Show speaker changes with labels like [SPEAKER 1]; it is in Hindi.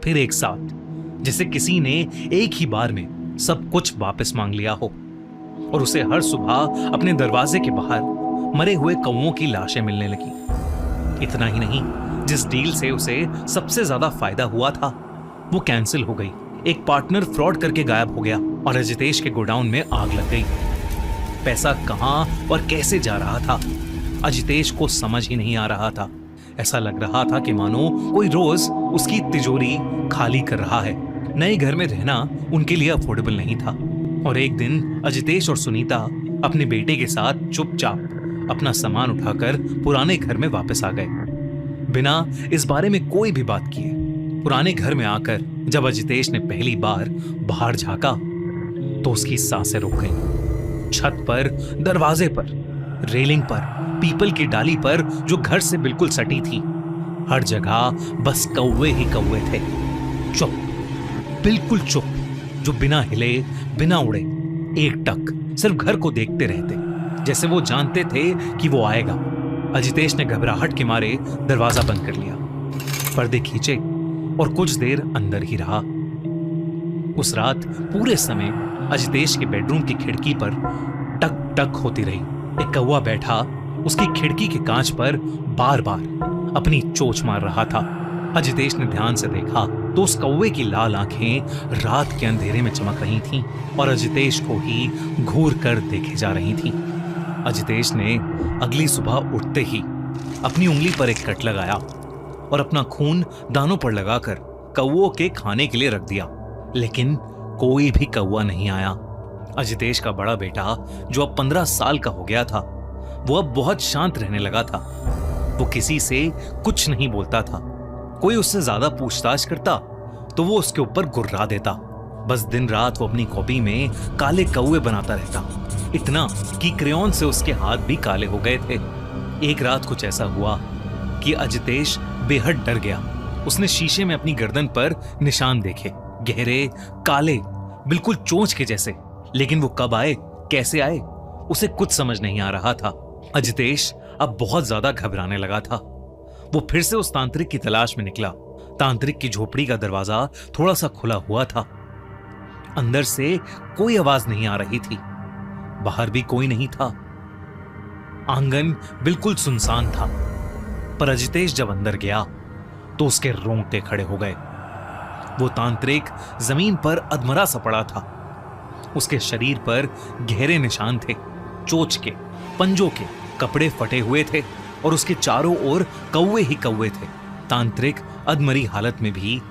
[SPEAKER 1] फिर एक साथ, जैसे किसी ने एक ही बार में सब कुछ वापस मांग लिया हो। और उसे हर सुबह अपने दरवाजे के बाहर मरे हुए कौवों की लाशें मिलने लगी। इतना ही नहीं, जिस डील से उसे सबसे ज्यादा फायदा हुआ था वो कैंसिल हो गई। एक पार्टनर फ्रॉड करके गायब हो गया और अजितेश के गोडाउन में आग लग गई। पैसा कहां और कैसे जा रहा था अजितेश को समझ ही नहीं आ रहा था। ऐसा लग रहा था कि मानो कोई रोज उसकी तिजोरी खाली कर रहा है। नए घर में रहना उनके लिए अफोर्डेबल नहीं था। और एक दिन अजितेश और सुनीता अपने बेटे के साथ चुपचाप अपना सामान उठाकर पुराने घर में वापस आ गए, बिना इस बारे में कोई भी बात किए। पुराने घर में आकर जब अजितेश ने पहली बार बाहर झांका तो उसकी सांसें रुक गईं। छत पर, दरवाजे पर, रेलिंग पर, पीपल की डाली पर जो घर से बिल्कुल सटी थी, हर जगह बस कौवे ही कौवे थे। चुप, बिल्कुल चुप, जो बिना हिले बिना उड़े एकटक सिर्फ घर को देखते रहते, जैसे वो जानते थे कि वो आएगा। अजितेश ने घबराहट के मारे दरवाजा बंद कर लिया, पर्दे खींचे और कुछ देर अंदर ही रहा। उस रात पूरे समय अजितेश के बेडरूम की खिड़की पर टक टक होती रही। एक कौवा बैठा उसकी खिड़की के कांच पर बार बार अपनी चोंच मार रहा था। अजितेश ने ध्यान से देखा तो उस कौवे की लाल आंखें रात के अंधेरे में चमक रही थीं और अजितेश को ही घूर कर देखे जा रही थीं। अजितेश ने अगली सुबह उठते ही अपनी उंगली पर एक कट लगाया और अपना खून दानों पर लगाकर कौवों के खाने के लिए रख दिया, लेकिन कोई भी कौवा नहीं आया। अजितेश का बड़ा बेटा, जो अब 15 साल का हो गया था, वो अब बहुत शांत रहने लगा था। वो किसी से कुछ नहीं बोलता था। कोई उससे ज्यादा पूछताछ करता तो वो उसके ऊपर गुर्रा देता। बस दिन रात वो अपनी कॉपी में काले कौवे बनाता रहता, इतना कि क्रेयॉन से उसके हाथ भी काले हो गए थे। एक रात कुछ ऐसा हुआ कि अजितेश बेहद डर गया। उसने शीशे में अपनी गर्दन पर निशान देखे, गहरे, काले, बिल्कुल चोंच के जैसे। लेकिन वो कब आए, कैसे आए, उसे कुछ समझ नहीं आ रहा था। अजितेश अब बहुत ज्यादा घबराने लगा था। वो फिर से उस तांत्रिक की तलाश में निकला। तांत्रिक की झोपड़ी का दरवाजा थोड़ा सा खुला हुआ था। अंदर से कोई आवाज नहीं आ रही थी, बाहर भी कोई नहीं था। आंगन बिल्कुल सुनसान था। पर अजितेश जब अंदर गया तो उसके रोंगटे खड़े हो गए। वो तांत्रिक जमीन पर अधमरा सा पड़ा था। उसके शरीर पर गहरे निशान थे, चोंच के, पंजों के। कपड़े फटे हुए थे और उसके चारों ओर कौवे ही कौवे थे। तांत्रिक अधमरी हालत में भी